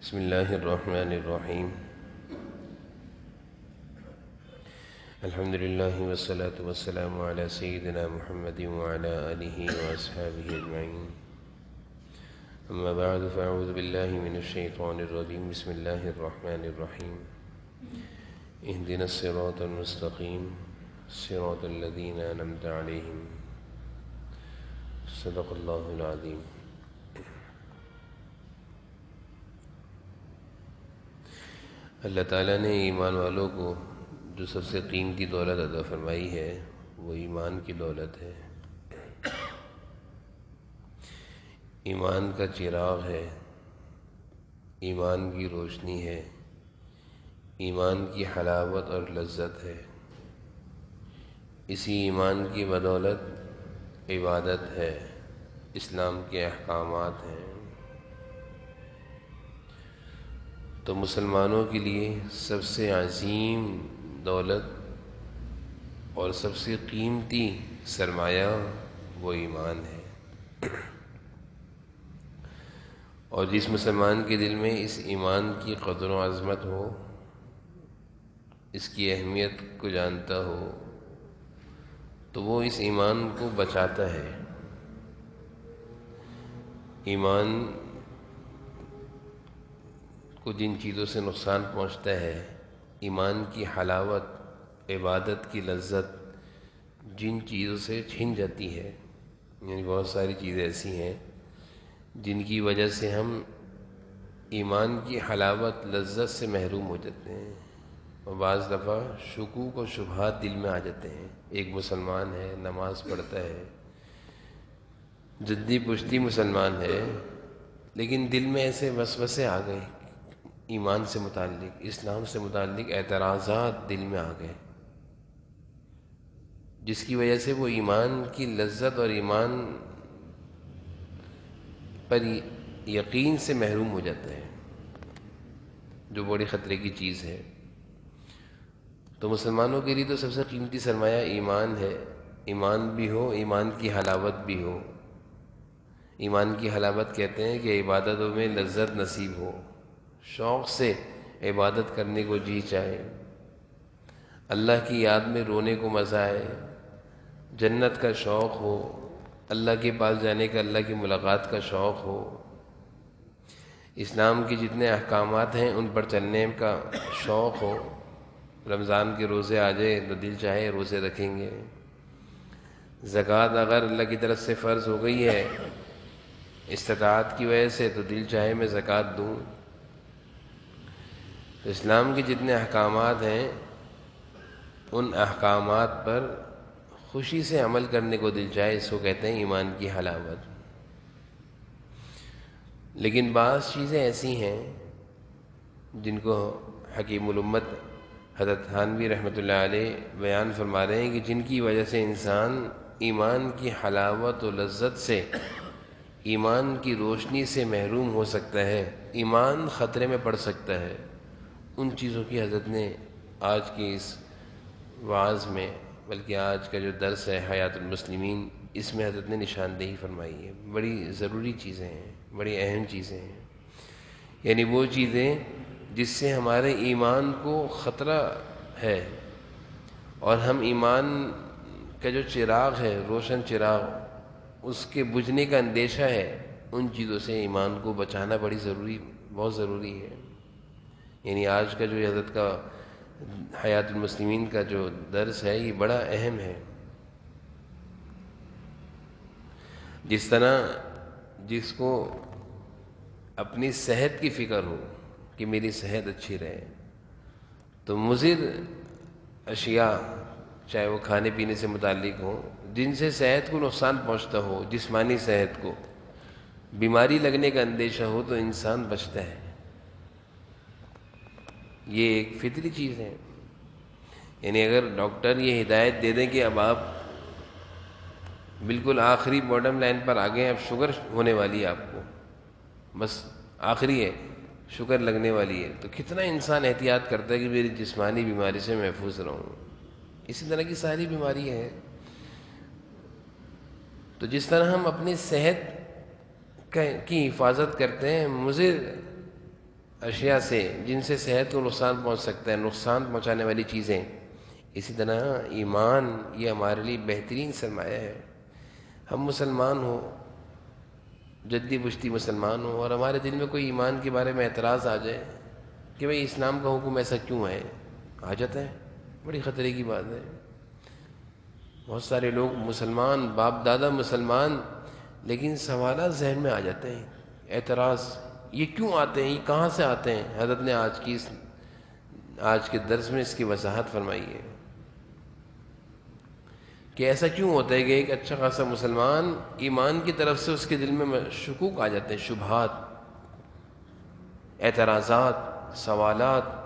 بسم اللہ الرحمن الرحیم الحمد للہ والصلاة والسلام علی سیدنا محمد وعلى آلہ واصحابہ اجمعین اما بعد فاعوذ باللہ من الشیطان الرجیم بسم اللہ الرحمن الرحیم اہدنا الصراط المستقیم صراط الذین انعمت علیہم صدق اللہ العظیم۔ اللہ تعالیٰ نے ایمان والوں کو جو سب سے قیمتی دولت عطا فرمائی ہے وہ ایمان کی دولت ہے۔ ایمان کا چراغ ہے، ایمان کی روشنی ہے، ایمان کی حلاوت اور لذت ہے۔ اسی ایمان کی بدولت عبادت ہے، اسلام کے احکامات ہیں۔ تو مسلمانوں کے لیے سب سے عظیم دولت اور سب سے قیمتی سرمایہ وہ ایمان ہے، اور جس مسلمان کے دل میں اس ایمان کی قدر و عظمت ہو، اس کی اہمیت کو جانتا ہو، تو وہ اس ایمان کو بچاتا ہے۔ ایمان کو جن چیزوں سے نقصان پہنچتا ہے، ایمان کی حلاوت، عبادت کی لذت جن چیزوں سے چھن جاتی ہے، یعنی بہت ساری چیزیں ایسی ہیں جن کی وجہ سے ہم ایمان کی حلاوت لذت سے محروم ہو جاتے ہیں، اور بعض دفعہ شکوک و شبہات دل میں آ جاتے ہیں۔ ایک مسلمان ہے، نماز پڑھتا ہے، جدی پشتی مسلمان ہے، لیکن دل میں ایسے وسوسے آ گئے، ایمان سے متعلق، اسلام سے متعلق اعتراضات دل میں آ گئے، جس کی وجہ سے وہ ایمان کی لذت اور ایمان پر یقین سے محروم ہو جاتا ہے، جو بڑی خطرے کی چیز ہے۔ تو مسلمانوں کے لیے تو سب سے قیمتی سرمایہ ایمان ہے۔ ایمان بھی ہو، ایمان کی حلاوت بھی ہو۔ ایمان کی حلاوت کہتے ہیں کہ عبادتوں میں لذت نصیب ہو، شوق سے عبادت کرنے کو جی چاہے، اللہ کی یاد میں رونے کو مزہ آئے، جنت کا شوق ہو، اللہ کے پاس جانے کا، اللہ کی ملاقات کا شوق ہو، اسلام کے جتنے احکامات ہیں ان پر چلنے کا شوق ہو۔ رمضان کے روزے آ جائے تو دل چاہے روزے رکھیں گے، زکوٰۃ اگر اللہ کی طرف سے فرض ہو گئی ہے استطاعت کی وجہ سے تو دل چاہے میں زکوٰۃ دوں۔ تو اسلام کے جتنے احکامات ہیں ان احکامات پر خوشی سے عمل کرنے کو دل چاہے، اس کو کہتے ہیں ایمان کی حلاوت۔ لیکن بعض چیزیں ایسی ہیں جن کو حکیم الامت حضرت تھانوی رحمۃ اللہ علیہ بیان فرما رہے ہیں کہ جن کی وجہ سے انسان ایمان کی حلاوت و لذت سے، ایمان کی روشنی سے محروم ہو سکتا ہے، ایمان خطرے میں پڑ سکتا ہے۔ ان چیزوں کی حضرت نے آج کی اس وعظ میں، بلکہ آج کا جو درس ہے حیات المسلمین، اس میں حضرت نے نشاندہی فرمائی ہے۔ بڑی ضروری چیزیں ہیں، بڑی اہم چیزیں ہیں، یعنی وہ چیزیں جس سے ہمارے ایمان کو خطرہ ہے، اور ہم ایمان کا جو چراغ ہے، روشن چراغ، اس کے بجھنے کا اندیشہ ہے، ان چیزوں سے ایمان کو بچانا بہت ضروری ہے۔ یعنی آج کا جو حضرت کا حیات المسلمین کا جو درس ہے یہ بڑا اہم ہے۔ جس طرح جس کو اپنی صحت کی فکر ہو کہ میری صحت اچھی رہے، تو مضر اشیاء چاہے وہ کھانے پینے سے متعلق ہوں جن سے صحت کو نقصان پہنچتا ہو، جسمانی صحت کو بیماری لگنے کا اندیشہ ہو، تو انسان بچتا ہے۔ یہ ایک فطری چیز ہے۔ یعنی اگر ڈاکٹر یہ ہدایت دے دیں کہ اب آپ بالکل آخری باٹم لائن پر آ گئے، اب شوگر ہونے والی ہے آپ کو، بس آخری ہے، شوگر لگنے والی ہے، تو کتنا انسان احتیاط کرتا ہے کہ میری جسمانی بیماری سے محفوظ رہوں۔ اسی طرح کی ساری بیماری ہے۔ تو جس طرح ہم اپنی صحت کی حفاظت کرتے ہیں مضر اشیاء سے جن سے صحت کو نقصان پہنچ سکتا ہے، نقصان پہنچانے والی چیزیں، اسی طرح ایمان یہ ہمارے لیے بہترین سرمایہ ہے۔ ہم مسلمان ہوں، جدی پشتی مسلمان ہوں، اور ہمارے دل میں کوئی ایمان کے بارے میں اعتراض آ جائے کہ بھئی اسلام کا حکم ایسا کیوں ہے، آ جاتا ہے، بڑی خطرے کی بات ہے۔ بہت سارے لوگ مسلمان، باپ دادا مسلمان، لیکن سوالات ذہن میں آ جاتے ہیں، اعتراض یہ کیوں آتے ہیں، یہ کہاں سے آتے ہیں۔ حضرت نے آج کے درس میں اس کی وضاحت فرمائی ہے کہ ایسا کیوں ہوتا ہے کہ ایک اچھا خاصا مسلمان ایمان کی طرف سے اس کے دل میں شکوک آ جاتے ہیں، شبہات، اعتراضات، سوالات،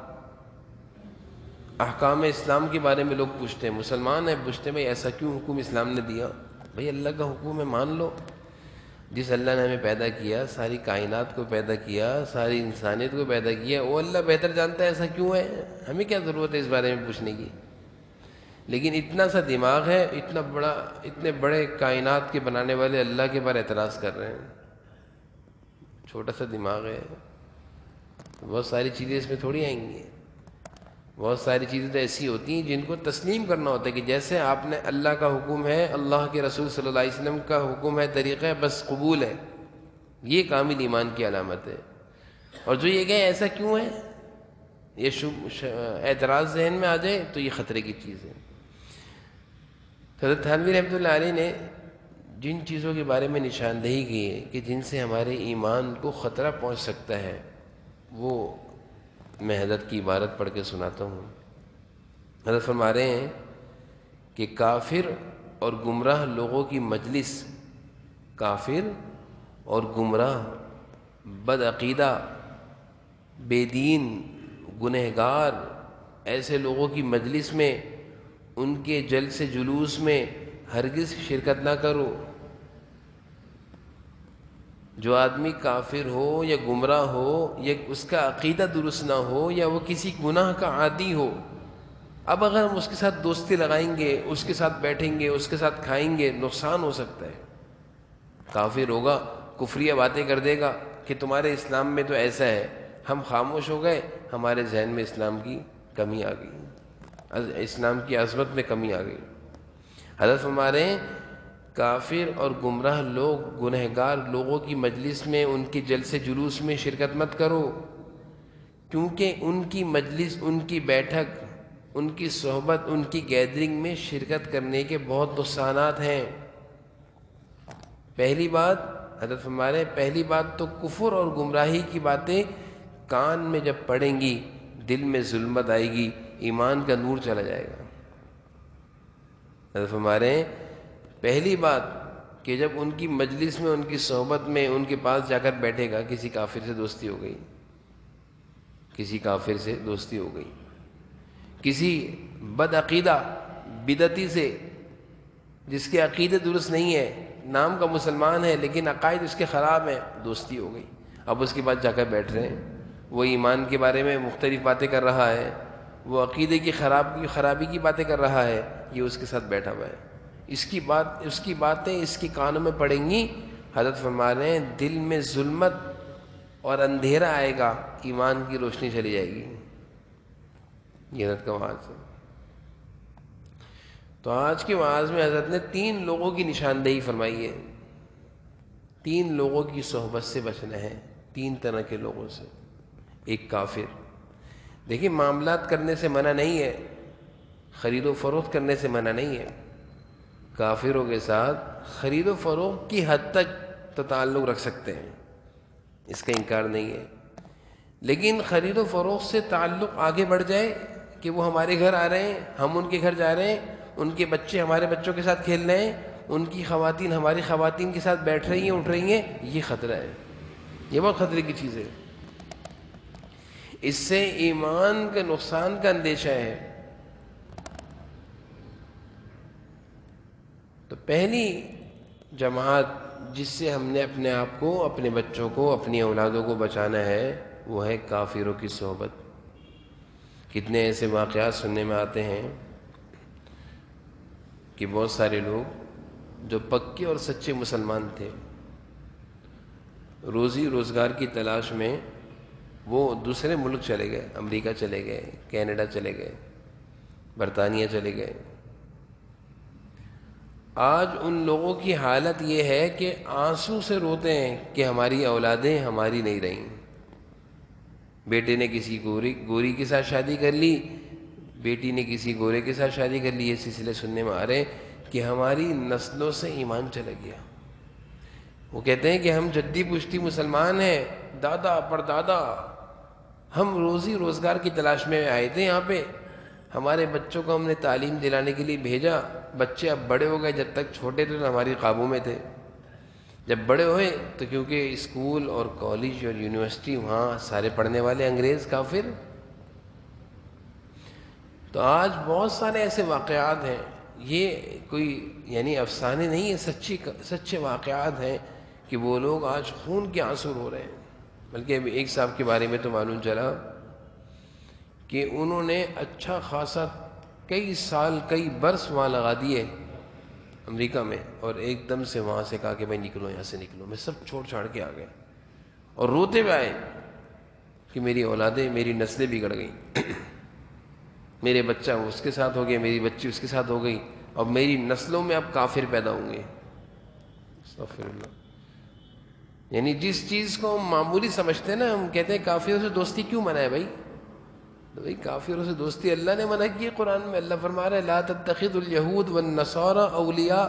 احکام اسلام کے بارے میں لوگ پوچھتے ہیں، مسلمان ہیں، پوچھتے ہیں بھئی ایسا کیوں حکم اسلام نے دیا۔ بھئی اللہ کا حکم ہے، مان لو۔ جس اللہ نے ہمیں پیدا کیا، ساری کائنات کو پیدا کیا، ساری انسانیت کو پیدا کیا، وہ اللہ بہتر جانتا ہے ایسا کیوں ہے، ہمیں کیا ضرورت ہے اس بارے میں پوچھنے کی۔ لیکن اتنا سا دماغ ہے، اتنے بڑے کائنات کے بنانے والے اللہ کے پر اعتراض کر رہے ہیں، چھوٹا سا دماغ ہے، بہت ساری چیزیں اس میں تھوڑی آئیں گی۔ بہت ساری چیزیں تو ایسی ہوتی ہیں جن کو تسلیم کرنا ہوتا ہے کہ جیسے آپ نے اللہ کا حکم ہے، اللہ کے رسول صلی اللہ علیہ وسلم کا حکم ہے، طریقہ ہے، بس قبول ہے، یہ کامل ایمان کی علامت ہے۔ اور جو یہ کہے ایسا کیوں ہے، یہ اعتراض ذہن میں آ جائے تو یہ خطرے کی چیز ہے۔ حضرت تھانوی رحمۃ اللہ علیہ نے جن چیزوں کے بارے میں نشاندہی کی ہے کہ جن سے ہمارے ایمان کو خطرہ پہنچ سکتا ہے، وہ میں حضرت کی عبارت پڑھ کے سناتا ہوں۔ حضرت فرما رہے ہیں کہ کافر اور گمراہ لوگوں کی مجلس، کافر اور گمراہ، بدعقیدہ، بے دین، گنہگار ایسے لوگوں کی مجلس میں، ان کے جلسے جلوس میں ہرگز شرکت نہ کرو۔ جو آدمی کافر ہو یا گمراہ ہو، یا اس کا عقیدہ درست نہ ہو، یا وہ کسی گناہ کا عادی ہو، اب اگر ہم اس کے ساتھ دوستی لگائیں گے، اس کے ساتھ بیٹھیں گے، اس کے ساتھ کھائیں گے، نقصان ہو سکتا ہے۔ کافر ہوگا، کفریہ باتیں کر دے گا کہ تمہارے اسلام میں تو ایسا ہے، ہم خاموش ہو گئے، ہمارے ذہن میں اسلام کی کمی آ گئی، اسلام کی عظمت میں کمی آ گئی۔ حضرت فرما رہے ہیں کافر اور گمراہ لوگ، گنہگار لوگوں کی مجلس میں، ان کے جلسے جلوس میں شرکت مت کرو، کیونکہ ان کی مجلس، ان کی بیٹھک، ان کی صحبت، ان کی گیدرنگ میں شرکت کرنے کے بہت نقصانات ہیں۔ پہلی بات، حضرت فرما رہے ہیں پہلی بات تو کفر اور گمراہی کی باتیں کان میں جب پڑیں گی، دل میں ظلمت آئے گی، ایمان کا نور چلا جائے گا۔ حضرت فرما رہے ہیں پہلی بات کہ جب ان کی مجلس میں، ان کی صحبت میں، ان کے پاس جا کر بیٹھے گا، کسی کافر سے دوستی ہو گئی، کسی کافر سے دوستی ہو گئی، کسی بدعقیدہ بدعتی سے، جس کے عقیدے درست نہیں ہے، نام کا مسلمان ہے لیکن عقائد اس کے خراب ہیں، دوستی ہو گئی۔ اب اس کے بعد جا کر بیٹھ رہے ہیں، وہ ایمان کے بارے میں مختلف باتیں کر رہا ہے، وہ عقیدے کی خرابی کی باتیں کر رہا ہے، یہ اس کے ساتھ بیٹھا ہوا ہے، اس کی باتیں اس کے کانوں میں پڑیں گی۔ حضرت فرما رہے ہیں دل میں ظلمت اور اندھیرا آئے گا، ایمان کی روشنی چلی جائے گی۔ یہ حضرت کا وعظ ہے۔ تو آج کے وعظ میں حضرت نے 3 لوگوں کی نشاندہی فرمائی ہے، 3 لوگوں کی صحبت سے بچنا ہے، 3 طرح کے لوگوں سے۔ ایک کافر، دیکھیں معاملات کرنے سے منع نہیں ہے، خرید و فروخت کرنے سے منع نہیں ہے، کافروں کے ساتھ خرید و فروخت کی حد تک تو تعلق رکھ سکتے ہیں، اس کا انکار نہیں ہے، لیکن خرید و فروخت سے تعلق آگے بڑھ جائے کہ وہ ہمارے گھر آ رہے ہیں، ہم ان کے گھر جا رہے ہیں، ان کے بچے ہمارے بچوں کے ساتھ کھیل رہے ہیں، ان کی خواتین ہماری خواتین کے ساتھ بیٹھ رہی ہیں، اٹھ رہی ہیں، یہ خطرہ ہے، یہ بہت خطرے کی چیز ہے، اس سے ایمان کے نقصان کا اندیشہ ہے۔ تو پہلی جماعت جس سے ہم نے اپنے آپ کو، اپنے بچوں کو، اپنی اولادوں کو بچانا ہے، وہ ہے کافروں کی صحبت۔ کتنے ایسے واقعات سننے میں آتے ہیں کہ بہت سارے لوگ جو پکے اور سچے مسلمان تھے، روزی روزگار کی تلاش میں وہ دوسرے ملک چلے گئے، امریکہ چلے گئے، کینیڈا چلے گئے، برطانیہ چلے گئے۔ آج ان لوگوں کی حالت یہ ہے کہ آنسو سے روتے ہیں کہ ہماری اولادیں ہماری نہیں رہیں۔ بیٹے نے کسی گوری کے ساتھ شادی کر لی، بیٹی نے کسی گورے کے ساتھ شادی کر لی، یہ سلسلے سننے میں آ رہے ہیں کہ ہماری نسلوں سے ایمان چلا گیا۔ وہ کہتے ہیں کہ ہم جدی پشتی مسلمان ہیں، دادا پردادا، ہم روزی روزگار کی تلاش میں آئے تھے یہاں پہ، ہمارے بچوں کو ہم نے تعلیم دلانے کے لیے بھیجا، بچے اب بڑے ہو گئے، جب تک چھوٹے تھے تو ہماری قابو میں تھے، جب بڑے ہوئے تو کیونکہ اسکول اور کالج اور یونیورسٹی وہاں سارے پڑھنے والے انگریز کافر۔ تو آج بہت سارے ایسے واقعات ہیں، یہ کوئی یعنی افسانے نہیں ہیں، سچے واقعات ہیں کہ وہ لوگ آج خون کے آنسو رو رہے ہیں۔ بلکہ ابھی ایک صاحب کے بارے میں تو معلوم چلا کہ انہوں نے اچھا خاصا کئی سال کئی برس وہاں لگا دیے امریکہ میں، اور ایک دم سے وہاں سے کہا کہ بھائی نکلو، یہاں سے نکلو، میں سب چھوڑ چھاڑ کے آ گئے، اور روتے ہوئے آئے کہ میری اولادیں، میری نسلیں بگڑ گئیں، میرے بچہ اس کے ساتھ ہو گئے، میری بچی اس کے ساتھ ہو گئی، اور میری نسلوں میں اب کافر پیدا ہوں گے۔ استغفر اللہ۔ یعنی جس چیز کو ہم معمولی سمجھتے ہیں نا، ہم کہتے ہیں کافروں سے دوستی کیوں منع ہے بھائی؟ تو بھائی کافروں سے دوستی اللہ نے منع کی ہے قرآن میں، اللہ فرما رہا ہے لا تتخذوا اليہود والنصارى اولیاء،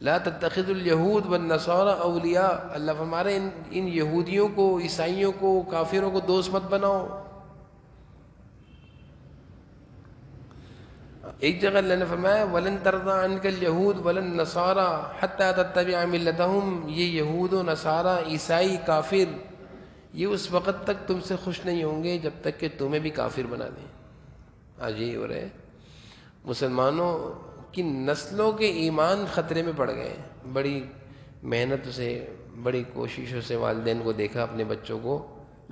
لا تتخذوا اليہود والنصارى اولیاء، اللہ فرما رہے ہیں ان یہودیوں کو، عیسائیوں کو، کافروں کو دوست مت بناؤ۔ ایک جگہ اللہ نے فرمایا وَلَن تَرْضَىٰ عَنْكَ الْيَهُودُ وَلَا النَّصَارَىٰ حَتَّىٰ تَتَّبِعَ مِلَّتَهُمْ، یہ یہود و نصارہ، عیسائی، کافر، یہ اس وقت تک تم سے خوش نہیں ہوں گے جب تک کہ تمہیں بھی کافر بنا دیں۔ آج یہی ہو رہا ہے، مسلمانوں کی نسلوں کے ایمان خطرے میں پڑ گئے۔ بڑی محنت سے، بڑی کوششوں سے والدین کو دیکھا اپنے بچوں کو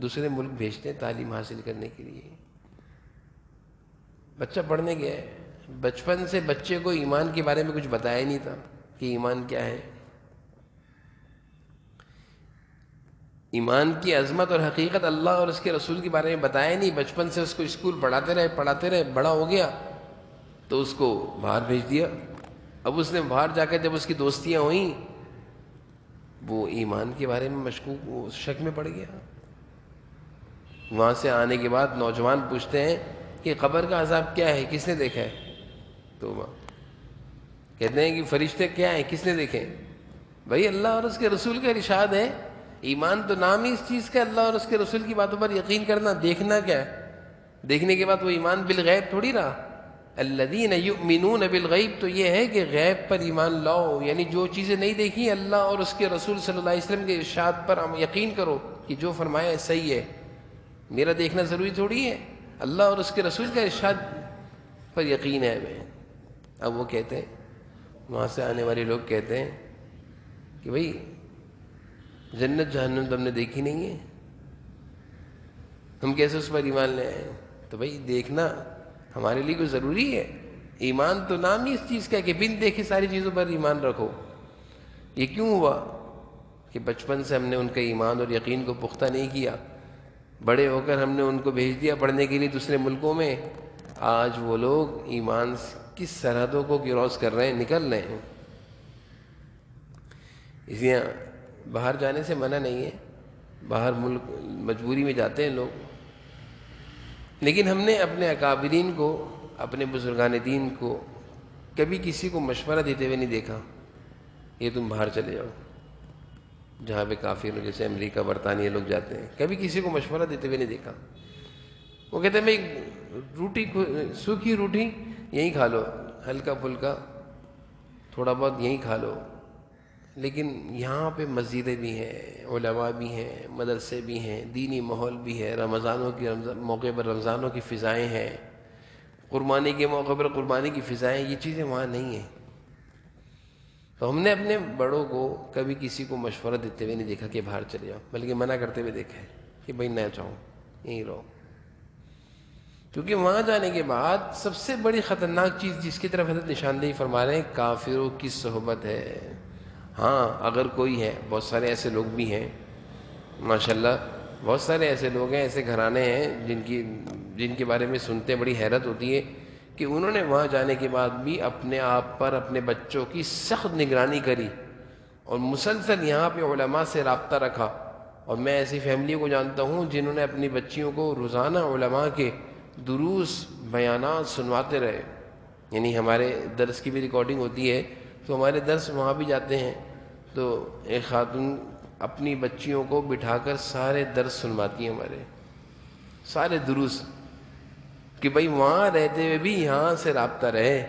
دوسرے ملک بھیجتے ہیں تعلیم حاصل کرنے کے لیے، بچہ پڑھنے گیا ہے، بچپن سے بچے کو ایمان کے بارے میں کچھ بتایا ہی نہیں تھا کہ ایمان کیا ہے، ایمان کی عظمت اور حقیقت اللہ اور اس کے رسول کے بارے میں بتایا نہیں۔ بچپن سے اس کو اسکول پڑھاتے رہے، بڑا ہو گیا تو اس کو باہر بھیج دیا۔ اب اس نے باہر جا کر جب اس کی دوستیاں ہوئیں، وہ ایمان کے بارے میں مشکوک شک میں پڑ گیا۔ وہاں سے آنے کے بعد نوجوان پوچھتے ہیں کہ قبر کا عذاب کیا ہے، کس نے دیکھا ہے؟ توبہ۔ کہتے ہیں کہ فرشتے کیا ہیں، کس نے دیکھے؟ بھائی اللہ اور اس کے رسول کا ارشاد ہے، ایمان تو نام ہی اس چیز کا اللہ اور اس کے رسول کی باتوں پر یقین کرنا، دیکھنا کیا ہے؟ دیکھنے کے بعد وہ ایمان بالغیب تھوڑی رہا۔ الذین یؤمنون بالغیب تو یہ ہے کہ غیب پر ایمان لاؤ، یعنی جو چیزیں نہیں دیکھی اللہ اور اس کے رسول صلی اللہ علیہ وسلم کے ارشاد پر ہم یقین کرو کہ جو فرمایا ہے صحیح ہے، میرا دیکھنا ضروری تھوڑی ہے، اللہ اور اس کے رسول کا ارشاد پر یقین ہے ہمیں۔ اب وہ کہتے ہیں، وہاں سے آنے والے لوگ کہتے ہیں کہ بھئی جنت جہنم تو ہم نے دیکھی نہیں ہے، ہم کیسے اس پر ایمان لے آئیں؟ تو بھئی دیکھنا ہمارے لیے کوئی ضروری ہے؟ ایمان تو نام ہی اس چیز کا ہے کہ بن دیکھے ساری چیزوں پر ایمان رکھو۔ یہ کیوں ہوا کہ بچپن سے ہم نے ان کے ایمان اور یقین کو پختہ نہیں کیا، بڑے ہو کر ہم نے ان کو بھیج دیا پڑھنے کے لیے دوسرے ملکوں میں، آج وہ لوگ ایمان کی سرحدوں کو کراس کر رہے ہیں، نکل رہے ہیں۔ اس لیے باہر جانے سے منع نہیں ہے، باہر ملک مجبوری میں جاتے ہیں لوگ، لیکن ہم نے اپنے اکابرین کو، اپنے بزرگان دین کو کبھی کسی کو مشورہ دیتے ہوئے نہیں دیکھا یہ تم باہر چلے جاؤ جہاں پہ کافر ہو، جیسے امریکہ برطانیہ لوگ جاتے ہیں، کبھی کسی کو مشورہ دیتے ہوئے نہیں دیکھا۔ وہ کہتے ہیں میں روٹی، سوکھی روٹی یہیں کھا لو، ہلکا پھلکا تھوڑا بہت یہیں کھا لو، لیکن یہاں پہ مسجدیں بھی ہیں، علماء بھی ہیں، مدرسے بھی ہیں، دینی ماحول بھی ہے، رمضانوں کی موقع پر رمضانوں کی فضائیں ہیں، قربانی کے موقع پر قربانی کی فضائیں، یہ چیزیں وہاں نہیں ہیں۔ تو ہم نے اپنے بڑوں کو کبھی کسی کو مشورہ دیتے ہوئے نہیں دیکھا کہ باہر چلے جاؤ، بلکہ منع کرتے ہوئے دیکھا ہے کہ بھائی نہ جاؤ، یہیں رہو، کیونکہ وہاں جانے کے بعد سب سے بڑی خطرناک چیز جس کی طرف حضرت نشاندہی فرما رہے ہیں کافروں کی صحبت ہے۔ ہاں اگر کوئی ہے، بہت سارے ایسے لوگ بھی ہیں ماشاءاللہ بہت سارے ایسے لوگ ہیں، ایسے گھرانے ہیں جن کے بارے میں سنتے بڑی حیرت ہوتی ہے کہ انہوں نے وہاں جانے کے بعد بھی اپنے آپ پر اپنے بچوں کی سخت نگرانی کری اور مسلسل یہاں پہ علماء سے رابطہ رکھا. اور میں ایسی فیملیوں کو جانتا ہوں جنہوں نے اپنی بچیوں کو روزانہ علماء کے دروس بیانات سنواتے رہے. یعنی ہمارے درس کی بھی ریکارڈنگ ہوتی ہے تو ہمارے درس وہاں بھی جاتے ہیں، تو ایک خاتون اپنی بچیوں کو بٹھا کر سارے درس سنواتی ہیں، ہمارے سارے دروس، کہ بھئی وہاں رہتے ہوئے بھی یہاں سے رابطہ رہے،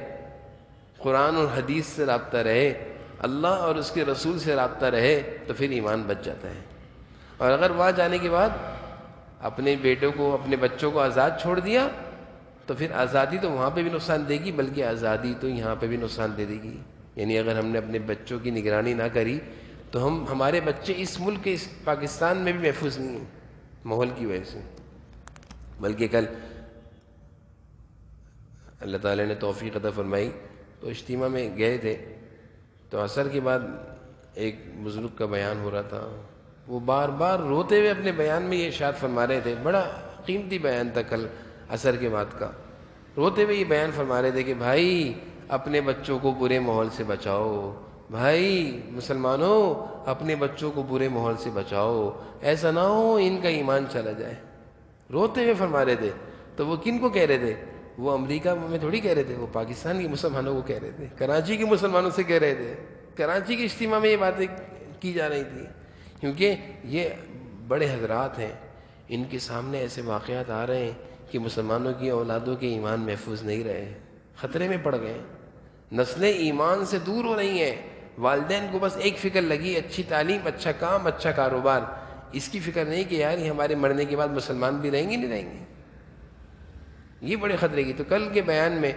قرآن اور حدیث سے رابطہ رہے، اللہ اور اس کے رسول سے رابطہ رہے، تو پھر ایمان بچ جاتا ہے. اور اگر وہاں جانے کے بعد اپنے بیٹوں کو اپنے بچوں کو آزاد چھوڑ دیا تو پھر آزادی تو وہاں پہ بھی نقصان دے گی، بلکہ آزادی تو یہاں پہ بھی نقصان دے دے گی. یعنی اگر ہم نے اپنے بچوں کی نگرانی نہ کری تو ہمارے بچے اس ملک کے، اس پاکستان میں بھی محفوظ نہیں ہیں ماحول کی وجہ سے. بلکہ کل اللہ تعالیٰ نے توفیق عطا فرمائی تو اجتماع میں گئے تھے، تو عصر کے بعد ایک بزرگ کا بیان ہو رہا تھا. وہ بار بار روتے ہوئے اپنے بیان میں یہ ارشاد فرما رہے تھے، بڑا قیمتی بیان تھا کل عصر کے بعد کا. روتے ہوئے یہ بیان فرما رہے تھے کہ بھائی اپنے بچوں کو برے ماحول سے بچاؤ، بھائی مسلمانوں اپنے بچوں کو برے ماحول سے بچاؤ، ایسا نہ ہو ان کا ایمان چلا جائے. روتے ہوئے فرما رہے تھے. تو وہ کن کو کہہ رہے تھے؟ وہ امریکہ میں تھوڑی کہہ رہے تھے، وہ پاکستان کے مسلمانوں کو کہہ رہے تھے، کراچی کے مسلمانوں سے کہہ رہے تھے. کراچی کے اجتماع میں یہ باتیں کی جا رہی تھی، کیونکہ یہ بڑے حضرات ہیں، ان کے سامنے ایسے واقعات آ رہے ہیں کہ مسلمانوں کی اولادوں کے ایمان محفوظ نہیں رہے، خطرے میں پڑ گئے، نسلیں ایمان سے دور ہو رہی ہیں. والدین کو بس ایک فکر لگی، اچھی تعلیم، اچھا کام، اچھا کاروبار. اس کی فکر نہیں کہ یار یہ ہمارے مرنے کے بعد مسلمان بھی رہیں گے نہیں رہیں گے. یہ بڑے خطرے کی. تو کل کے بیان میں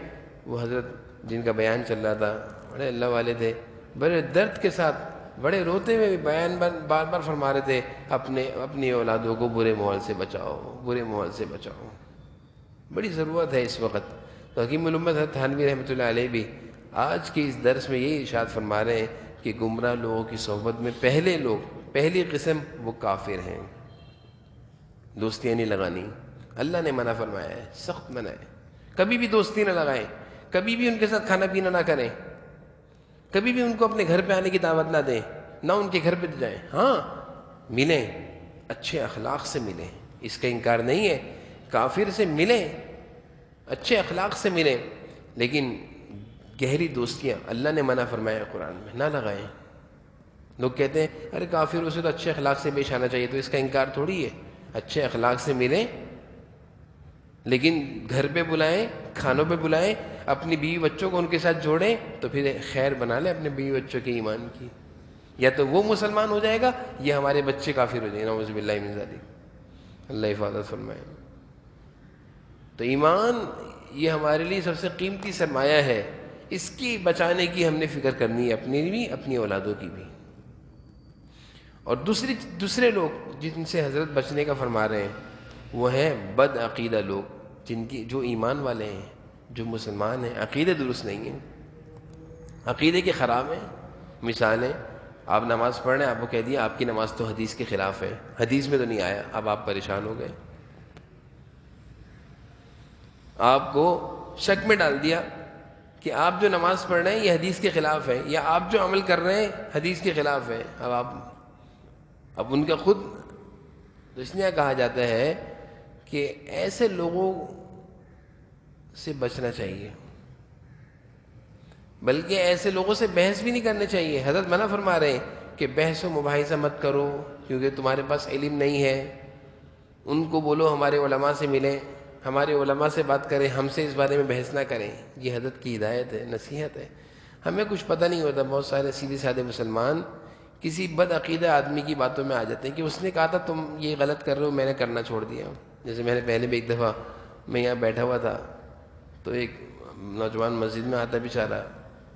وہ حضرت جن کا بیان چل رہا تھا بڑے اللہ والے تھے، بڑے درد کے ساتھ بڑے روتے ہوئے بیان بار بار فرما رہے تھے اپنی اولادوں کو برے ماحول سے بچاؤ، برے ماحول سے بچاؤ. بڑی ضرورت ہے اس وقت. تو حکیم الامت حضرت تھانوی رحمۃ اللہ علیہ بھی آج کے اس درس میں یہی ارشاد فرما رہے ہیں کہ گمراہ لوگوں کی صحبت میں پہلی قسم وہ کافر ہیں. دوستیاں نہیں لگانی، اللہ نے منع فرمایا ہے، سخت منع ہے. کبھی بھی دوستی نہ لگائیں، کبھی بھی ان کے ساتھ کھانا پینا نہ کریں، کبھی بھی ان کو اپنے گھر پہ آنے کی دعوت نہ دیں، نہ ان کے گھر پہ جائیں. ہاں ملیں، اچھے اخلاق سے ملیں، اس کا انکار نہیں ہے. کافر سے ملیں، اچھے اخلاق سے ملیں، لیکن گہری دوستیاں اللہ نے منع فرمایا ہے قرآن میں، نہ لگائیں. لوگ کہتے ہیں ارے کافروں سے تو اچھے اخلاق سے پیش آنا چاہیے، تو اس کا انکار تھوڑی ہے. اچھے اخلاق سے ملیں، لیکن گھر پہ بلائیں، کھانوں پہ بلائیں، اپنی بیوی بچوں کو ان کے ساتھ جوڑیں، تو پھر خیر بنا لیں اپنے بیوی بچوں کے ایمان کی. یا تو وہ مسلمان ہو جائے گا یا ہمارے بچے کافر ہو جائیں گے، نعوذ باللہ من ذالک، اللہ حفاظت فرمائے. تو ایمان یہ ہمارے لیے سب سے قیمتی سرمایہ ہے، اس کی بچانے کی ہم نے فکر کرنی ہے، اپنی بھی اپنی اولادوں کی بھی. اور دوسرے لوگ جن سے حضرت بچنے کا فرما رہے ہیں وہ ہیں بد عقیدہ لوگ، جو ایمان والے ہیں، جو مسلمان ہیں، عقیدے درست نہیں ہیں، عقیدے کے خراب ہیں. مثالیں، آپ نماز پڑھ رہے ہیں، آپ کو کہہ دیا آپ کی نماز تو حدیث کے خلاف ہے، حدیث میں تو نہیں آیا، اب آپ پریشان ہو گئے. آپ کو شک میں ڈال دیا کہ آپ جو نماز پڑھ رہے ہیں یہ حدیث کے خلاف ہے، یا آپ جو عمل کر رہے ہیں حدیث کے خلاف ہے. اب ان کا خود تو اس لیے کہا جاتا ہے کہ ایسے لوگوں سے بچنا چاہیے، بلکہ ایسے لوگوں سے بحث بھی نہیں کرنا چاہیے. حضرت منع فرما رہے ہیں کہ بحث و مباحثہ مت کرو، کیونکہ تمہارے پاس علم نہیں ہے. ان کو بولو ہمارے علماء سے ملیں، ہمارے علماء سے بات کریں، ہم سے اس بارے میں بحث نہ کریں. یہ حضرت کی ہدایت ہے، نصیحت ہے. ہمیں کچھ پتہ نہیں ہوتا، بہت سارے سیدھے سادے مسلمان کسی بد عقیدہ آدمی کی باتوں میں آ جاتے ہیں کہ اس نے کہا تھا تم یہ غلط کر رہے ہو، میں نے کرنا چھوڑ دیا. جیسے میں نے پہلے بھی ایک دفعہ میں یہاں بیٹھا ہوا تھا تو ایک نوجوان مسجد میں آتا بیچارہ،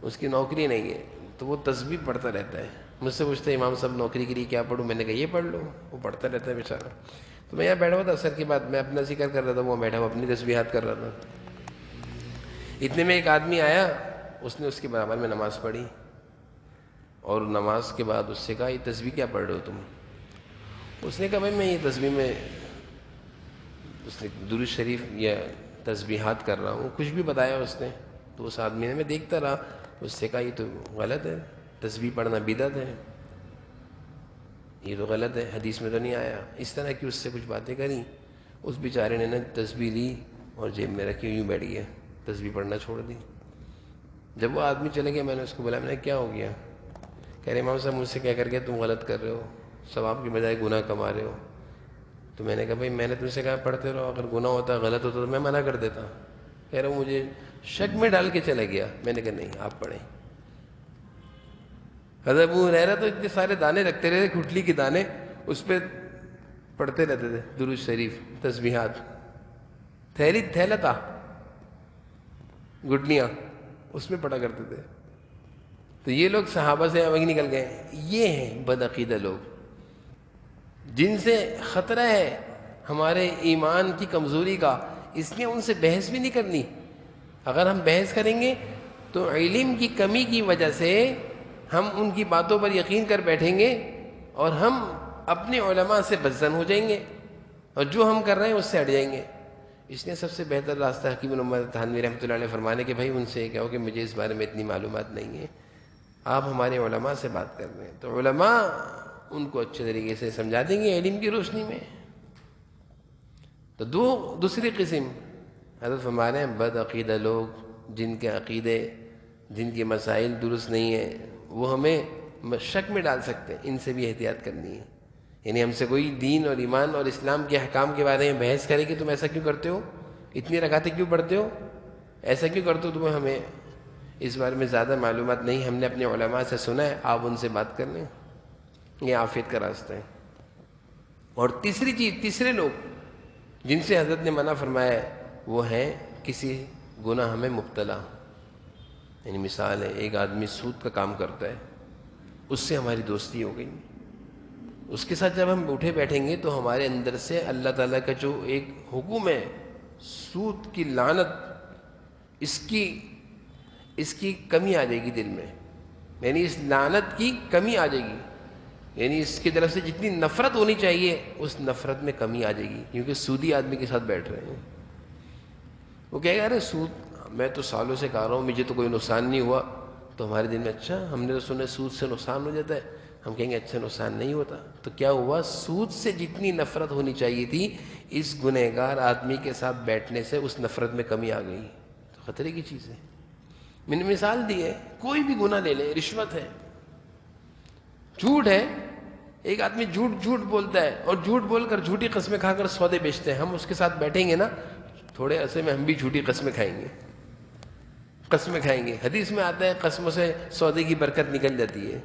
اس کی نوکری نہیں ہے تو وہ تسبیح پڑھتا رہتا ہے. مجھ سے پوچھتے امام صاحب نوکری کے لیے کیا پڑھوں؟ میں نے کہا یہ پڑھ لو. وہ پڑھتا رہتا ہے بیچارہ. تو میں یہاں بیٹھا ہوا تھا، عصر کے بعد میں اپنا ذکر کر رہا تھا، وہ بیٹھا ہوا اپنی تسبیحات کر رہا تھا. اتنے میں ایک آدمی آیا، اس نے اس کے برابر میں نماز پڑھی، اور نماز کے بعد اس سے کہا یہ تسبیح کیا پڑھ رہے ہو تم؟ اس نے کہا بھائی میں یہ تسبیح میں اس نے درود شریف یا تسبیحات کر رہا ہوں، کچھ بھی بتایا اس نے. تو اس آدمی نے، میں دیکھتا رہا، اس سے کہا یہ تو غلط ہے، تسبیح پڑھنا بدعت ہے، یہ تو غلط ہے، حدیث میں تو نہیں آیا. اس طرح کی اس سے کچھ باتیں کریں. اس بیچارے نے تسبیح لی اور جیب میں رکھی یوں بیٹھ گیا، تسبیح پڑھنا چھوڑ دی. جب وہ آدمی چلے گیا میں نے اس کو بولا، میں نے کیا ہو گیا؟ کہہ رہے امام صاحب مجھ سے کہہ کر کے تم غلط کر رہے ہو، ثواب کی بجائے گناہ کما رہے ہو. تو میں نے کہا بھائی میں نے تم سے کہا پڑھتے رہو، اگر گناہ ہوتا غلط ہوتا تو میں منع کر دیتا. کہہ رہا ہوں مجھے شک میں ڈال کے چلا گیا. میں نے کہا نہیں آپ پڑھیں. حضرت ابو ہریرہ تو اتنے سارے دانے رکھتے رہتے، کھٹلی کے دانے، اس پہ پڑھتے رہتے تھے درود شریف تسبیحات. تھیلا تھا، گڈنیاں اس میں پڑھا کرتے تھے. تو یہ لوگ صحابہ سے وہیں نکل گئے. یہ ہیں بدعقیدہ لوگ جن سے خطرہ ہے ہمارے ایمان کی کمزوری کا. اس لیے ان سے بحث بھی نہیں کرنی. اگر ہم بحث کریں گے تو علم کی کمی کی وجہ سے ہم ان کی باتوں پر یقین کر بیٹھیں گے اور ہم اپنے علماء سے بدظن ہو جائیں گے اور جو ہم کر رہے ہیں اس سے ہٹ جائیں گے. اس لیے سب سے بہتر راستہ حکیم محمد تھانوی رحمۃ اللہ علیہ فرمانے کہ بھائی ان سے یہ کہو کہ مجھے اس بارے میں اتنی معلومات نہیں ہے، آپ ہمارے علماء سے بات کر رہے ہیں. تو علماء ان کو اچھے طریقے سے سمجھا دیں گے علم کی روشنی میں. تو دوسری قسم حضرت فرما رہے ہیں بد عقیدہ لوگ جن کے عقیدے، جن کے مسائل درست نہیں ہیں، وہ ہمیں شک میں ڈال سکتے ہیں. ان سے بھی احتیاط کرنی ہے. یعنی ہم سے کوئی دین اور ایمان اور اسلام کے احکام کے بارے میں بحث کرے کہ تم ایسا کیوں کرتے ہو، اتنی رکعتیں کیوں پڑھتے ہو، ایسا کیوں کرتے ہو، تمہیں ہمیں اس بارے میں زیادہ معلومات نہیں، ہم نے اپنے علماء سے سنا ہے، آپ ان سے بات کر لیں. یہ عافیت کا راستہ ہے. اور تیسری چیز، تیسرے لوگ جن سے حضرت نے منع فرمایا ہے وہ ہیں کسی گناہ میں مبتلا. یعنی مثال ہے ایک آدمی سود کا کام کرتا ہے، اس سے ہماری دوستی ہو گئی، اس کے ساتھ جب ہم اٹھے بیٹھیں گے تو ہمارے اندر سے اللہ تعالیٰ کا جو ایک حکم ہے سود کی لعنت، اس کی کمی آ جائے گی دل میں. یعنی اس لعنت کی کمی آ جائے گی. یعنی اس کی طرف سے جتنی نفرت ہونی چاہیے اس نفرت میں کمی آ جائے گی، کیونکہ سودی آدمی کے ساتھ بیٹھ رہے ہیں. وہ کہے گا ارے سود میں تو سالوں سے کہہ رہا ہوں مجھے تو کوئی نقصان نہیں ہوا. تو ہمارے دل میں اچھا ہم نے تو سنا سود سے نقصان ہو جاتا ہے، ہم کہیں گے اچھا نقصان نہیں ہوتا. تو کیا ہوا، سود سے جتنی نفرت ہونی چاہیے تھی اس گنہگار آدمی کے ساتھ بیٹھنے سے اس نفرت میں کمی آ گئی. تو خطرے کی چیز ہے. میں نے مثال دی ہے، کوئی بھی گناہ لے لیں، رشوت ہے، جھوٹ ہے. ایک آدمی جھوٹ بولتا ہے اور جھوٹ بول کر جھوٹی قسمیں کھا کر سودے بیچتے ہیں. ہم اس کے ساتھ بیٹھیں گے نا تھوڑے عرصے میں ہم بھی جھوٹی قسمیں کھائیں گے. حدیث میں آتا ہے قسموں سے سودے کی برکت نکل جاتی ہے.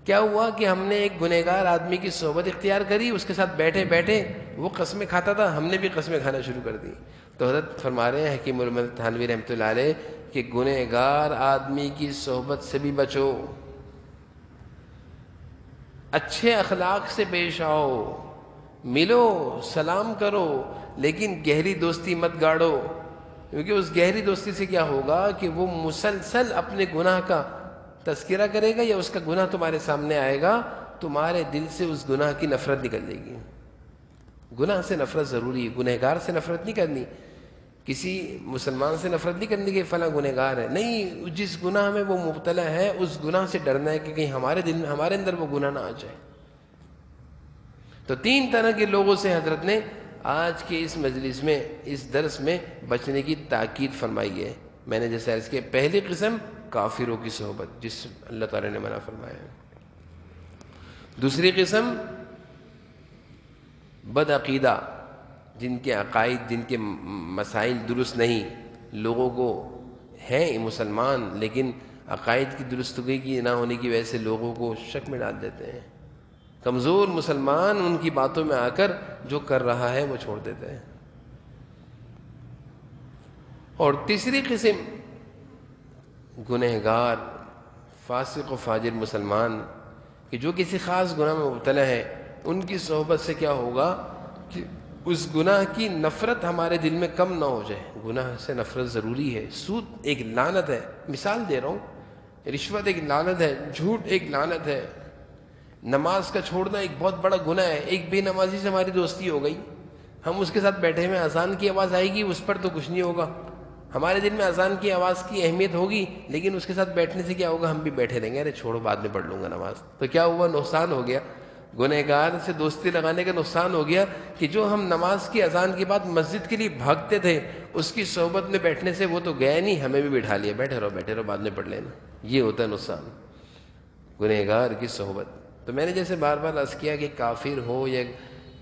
کیا ہوا کہ ہم نے ایک گنہگار آدمی کی صحبت اختیار کری، اس کے ساتھ بیٹھے بیٹھے وہ قسمیں کھاتا تھا، ہم نے بھی قسمیں کھانا شروع کر دی. تو حضرت فرما رہے ہیں حکیم محمد تھانوی رحمۃ اللہ علیہ کہ گنہگار آدمی کی صحبت سے بھی بچو، اچھے اخلاق سے پیش آؤ، ملو، سلام کرو، لیکن گہری دوستی مت گاڑو. کیونکہ اس گہری دوستی سے کیا ہوگا کہ وہ مسلسل اپنے گناہ کا تذکرہ کرے گا، یا اس کا گناہ تمہارے سامنے آئے گا، تمہارے دل سے اس گناہ کی نفرت نکل جائے گی. گناہ سے نفرت ضروری ہے. گنہگار سے نفرت نہیں کرنی، کسی مسلمان سے نفرت نہیں کرنی کہ فلاں گنہگار ہے، نہیں، جس گناہ میں وہ مبتلا ہے اس گناہ سے ڈرنا ہے کہ کہیں ہمارے دل میں، ہمارے اندر وہ گناہ نہ آ جائے. تو 3 طرح کے لوگوں سے حضرت نے آج کے اس مجلس میں، اس درس میں بچنے کی تاکید فرمائی ہے. میں نے جیسے عرض کیا، پہلی قسم کافروں کی صحبت جس اللہ تعالی نے منع فرمایا ہے. دوسری قسم بد عقیدہ جن کے عقائد، جن کے مسائل درست نہیں، لوگوں کو ہیں مسلمان لیکن عقائد کی درستگی کی نہ ہونے کی وجہ سے لوگوں کو شک میں ڈال دیتے ہیں. کمزور مسلمان ان کی باتوں میں آ کر جو کر رہا ہے وہ چھوڑ دیتے ہیں. اور تیسری قسم گنہگار، فاسق و فاجر مسلمان کہ جو کسی خاص گناہ میں مبتلا ہے، ان کی صحبت سے کیا ہوگا کہ اس گناہ کی نفرت ہمارے دل میں کم نہ ہو جائے. گناہ سے نفرت ضروری ہے. سود ایک لعنت ہے، مثال دے رہا ہوں، رشوت ایک لعنت ہے، جھوٹ ایک لعنت ہے، نماز کا چھوڑنا ایک بہت بڑا گناہ ہے. ایک بے نمازی سے ہماری دوستی ہو گئی, ہم اس کے ساتھ بیٹھے ہوئے, اذان کی آواز آئے گی, اس پر تو کچھ نہیں ہوگا. ہمارے دل میں اذان کی آواز کی اہمیت ہوگی, لیکن اس کے ساتھ بیٹھنے سے کیا ہوگا, ہم بھی بیٹھے رہیں گے, ارے چھوڑو بعد میں پڑھ لوں گا نماز. تو کیا ہوا, نقصان ہو گیا. گنہگار سے دوستی لگانے کا نقصان ہو گیا کہ جو ہم نماز کی اذان کے بعد مسجد کے لیے بھاگتے تھے, اس کی صحبت میں بیٹھنے سے وہ تو گیا نہیں, ہمیں بھی بٹھا لیا, بیٹھے رہو بعد میں پڑھ لینا. یہ ہوتا ہے نقصان گنہگار کی صحبت. تو میں نے جیسے بار بار عرض کیا کہ کافر ہو یا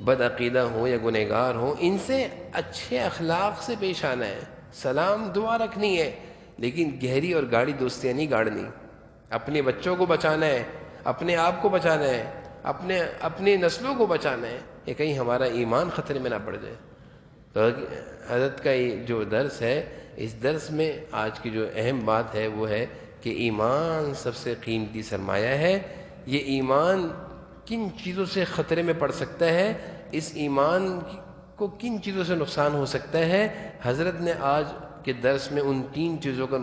بد عقیدہ ہو یا گنہگار ہو, ان سے اچھے اخلاق سے پیش آنا ہے, سلام دعا رکھنی ہے, لیکن گہری اور گاڑی دوستیاں نہیں گاڑنی. اپنے بچوں کو بچانا ہے, اپنے آپ کو بچانا ہے, اپنی نسلوں کو بچانا ہے, کہ کہیں ہمارا ایمان خطرے میں نہ پڑ جائے. تو حضرت کا یہ جو درس ہے, اس درس میں آج کی جو اہم بات ہے وہ ہے کہ ایمان سب سے قیمتی سرمایہ ہے. یہ ایمان کن چیزوں سے خطرے میں پڑ سکتا ہے, اس ایمان کو کن چیزوں سے نقصان ہو سکتا ہے, حضرت نے آج کے درس میں ان 3 چیزوں کا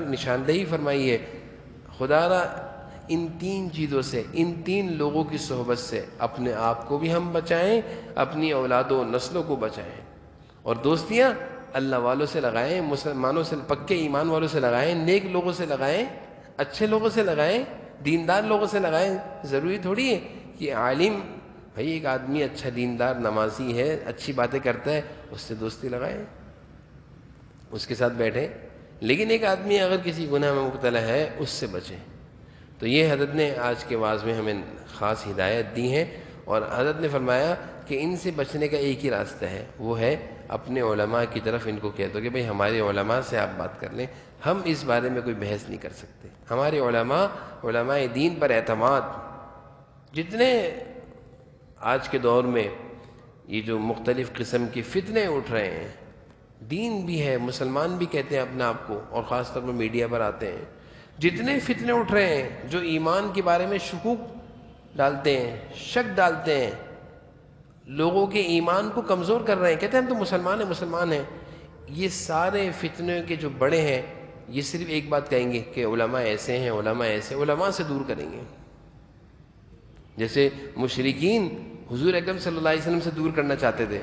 نشاندہی فرمائی ہے. خدا را ان 3 چیزوں سے, ان 3 لوگوں کی صحبت سے اپنے آپ کو بھی ہم بچائیں, اپنی اولاد و نسلوں کو بچائیں. اور دوستیاں اللہ والوں سے لگائیں, مسلمانوں سے, پکے ایمان والوں سے لگائیں, نیک لوگوں سے لگائیں, اچھے لوگوں سے لگائیں, دیندار لوگوں سے لگائیں. ضروری تھوڑی ہے کہ عالم, بھائی ایک آدمی اچھا دیندار نمازی ہے, اچھی باتیں کرتا ہے, اس سے دوستی لگائیں, اس کے ساتھ بیٹھیں. لیکن ایک آدمی اگر کسی گناہ میں مبتلا ہے, اس سے بچیں. تو یہ حضرت نے آج کے واعظ میں ہمیں خاص ہدایت دی ہے. اور حضرت نے فرمایا کہ ان سے بچنے کا ایک ہی راستہ ہے, وہ ہے اپنے علماء کی طرف ان کو کہہ دو کہ بھئی ہمارے علماء سے آپ بات کر لیں, ہم اس بارے میں کوئی بحث نہیں کر سکتے. ہمارے علماء دین پر اعتماد, جتنے آج کے دور میں یہ جو مختلف قسم کے فتنے اٹھ رہے ہیں, دین بھی ہے, مسلمان بھی کہتے ہیں اپنے آپ کو, اور خاص طور پر میڈیا پر آتے ہیں, جتنے فتنے اٹھ رہے ہیں جو ایمان کے بارے میں شکوک ڈالتے ہیں, شک ڈالتے ہیں, لوگوں کے ایمان کو کمزور کر رہے ہیں, کہتے ہیں ہم تو مسلمان ہیں. یہ سارے فتنے کے جو بڑے ہیں, یہ صرف ایک بات کہیں گے کہ علماء ایسے ہیں, علماء ایسے, علماء سے دور کریں گے. جیسے مشرکین حضور اکرم صلی اللہ علیہ وسلم سے دور کرنا چاہتے تھے,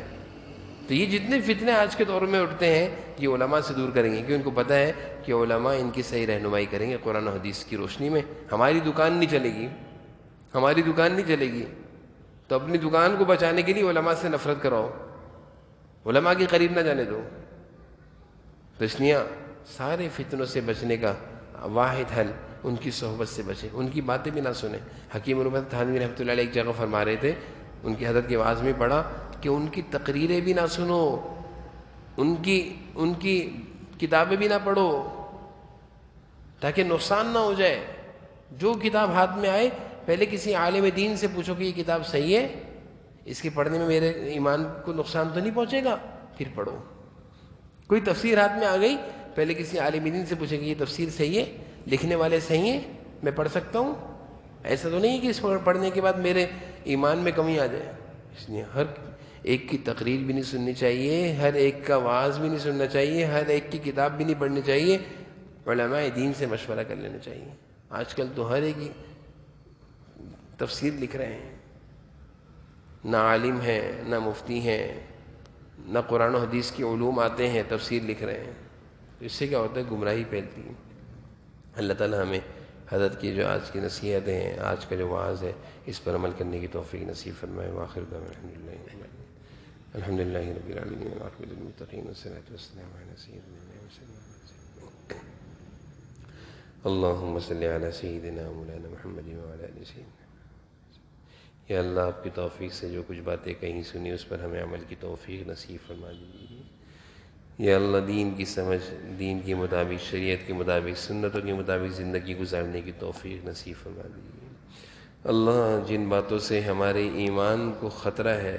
تو یہ جتنے فتنے آج کے دور میں اٹھتے ہیں یہ علماء سے دور کریں گے, کیونکہ ان کو پتہ ہے کہ علماء ان کی صحیح رہنمائی کریں گے قرآن و حدیث کی روشنی میں. ہماری دکان نہیں چلے گی, تو اپنی دکان کو بچانے کے لیے علماء سے نفرت کراؤ, علماء کے قریب نہ جانے دو. تو اس لیے سارے فتنوں سے بچنے کا واحد حل, ان کی صحبت سے بچیں, ان کی باتیں بھی نہ سنیں. حکیم الامت تھانوی رحمۃ اللہ علیہ ایک جگہ فرما رہے تھے, ان کی حضرت کی آواز میں پڑھا کہ ان کی تقریریں بھی نہ سنو, ان کی کتابیں بھی نہ پڑھو, تاکہ نقصان نہ ہو جائے. جو کتاب ہاتھ میں آئے پہلے کسی عالم دین سے پوچھو کہ یہ کتاب صحیح ہے, اس کے پڑھنے میں میرے ایمان کو نقصان تو نہیں پہنچے گا, پھر پڑھو. کوئی تفسیر ہاتھ میں آ گئی, پہلے کسی عالم دین سے پوچھے کہ یہ تفسیر صحیح ہے, لکھنے والے صحیح ہیں, میں پڑھ سکتا ہوں. ایسا تو نہیں ہے کہ اس پڑھنے کے بعد میرے ایمان میں کمی آ جائے. اس لیے ہر ایک کی تقریر بھی نہیں سننی چاہیے, ہر ایک کا وعظ بھی نہیں سننا چاہیے, ہر ایک کی کتاب بھی نہیں پڑھنی چاہیے. علماء دین سے مشورہ کر لینا چاہیے. آج کل تو ہر ایک ہی تفسیر لکھ رہے ہیں, نہ عالم ہیں, نہ مفتی ہیں, نہ قرآن و حدیث کی علوم آتے ہیں, تفسیر لکھ رہے ہیں. تو اس سے کیا ہوتا ہے, گمراہی پھیلتی ہے. اللہ تعالیٰ ہمیں حضرت کی جو آج کی نصیحتیں ہیں, آج کا جو وعظ ہے, اس پر عمل کرنے کی توفیق نصیب فرمائے. وآخر دعوانا الحمد للہ رب العالمین والعاقبۃ للمتقین والصلاۃ والسلام علی سیدنا محمد. اللہم صلی علی سیدنا مولانا محمد وعلی آل سیدنا. یا اللہ آپ کی توفیق سے جو کچھ باتیں کہیں سنی اس پر ہمیں عمل کی توفیق نصیب فرما دیجیے. یا اللہ دین کی سمجھ, دین کے مطابق, شریعت کے مطابق, سنتوں کے مطابق زندگی گزارنے کی توفیق نصیب فرما دیجیے. اللہ جن باتوں سے ہمارے ایمان کو خطرہ ہے,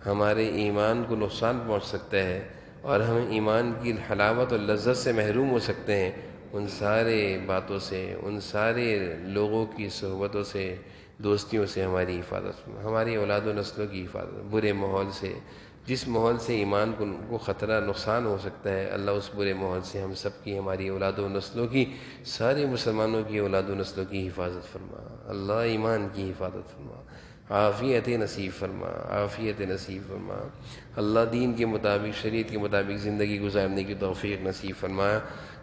ہمارے ایمان کو نقصان پہنچ سکتا ہے, اور ہم ایمان کی حلاوت اور لذت سے محروم ہو سکتے ہیں, ان سارے باتوں سے, ان سارے لوگوں کی صحبتوں سے, دوستیوں سے ہماری حفاظت فرما. ہماری اولاد و نسلوں کی حفاظت, برے ماحول سے, جس ماحول سے ایمان کو خطرہ نقصان ہو سکتا ہے، اللہ اس برے ماحول سے ہم سب کی، ہماری اولاد و نسلوں کی، سارے مسلمانوں کی اولاد و نسلوں کی حفاظت فرما۔ اللہ ایمان کی حفاظت فرما، عافیت نصیب فرما، عافیت نصیب فرما۔ اللہ دین کے مطابق، شریعت کے مطابق زندگی گزارنے کی توفیق نصیب فرما۔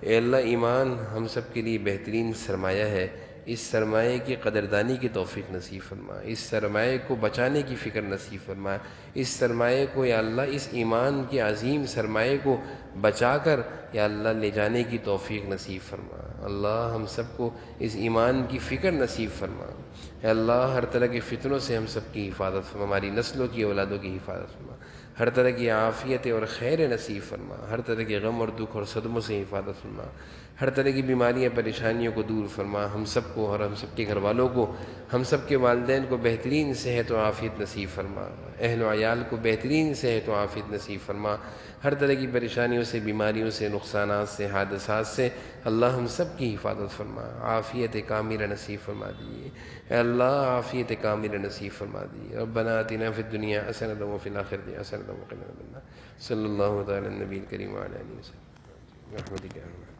اے اللہ ایمان ہم سب کے لیے بہترین سرمایہ ہے، اس سرمایہ کی قدردانی کی توفیق نصیب فرما، اس سرمایہ کو بچانے کی فکر نصیب فرما، اس سرمایہ کو یا اللہ اس ایمان کے عظیم سرمایہ کو بچا کر یا اللہ لے جانے کی توفیق نصیب فرما۔ اللہ ہم سب کو اس ایمان کی فکر نصیب فرما۔ اے اللہ ہر طرح کے فتنوں سے ہم سب کی حفاظت فرما، ہماری نسلوں کی اولادوں کی حفاظت فرما، ہر طرح کی عافیت اور خیر نصیب فرما، ہر طرح کے غم اور دکھ اور صدموں سے حفاظت فرما، ہر طرح کی بیماریاں پریشانیوں کو دور فرما، ہم سب کو اور ہم سب کے گھر والوں کو، ہم سب کے والدین کو بہترین صحت و عافیت نصیب فرما، اہل و عیال کو بہترین صحت و عافیت نصیب فرما، ہر طرح کی پریشانیوں سے، بیماریوں سے، نقصانات سے، حادثات سے اللہ ہم سب کی حفاظت فرما، عافیت کاملہ نصیب فرما دیجیے۔ اے اللہ عافیت کاملہ نصیب فرما دیجیے۔ ربنا آتنا فی الدنیا حسنۃ وفی الآخرۃ حسنۃ وقنا عذاب النار۔ صلی اللہ تعالی علی النبی الکریم وعلی آلہ وصحبہ برحمتک یا ارحم الراحمین۔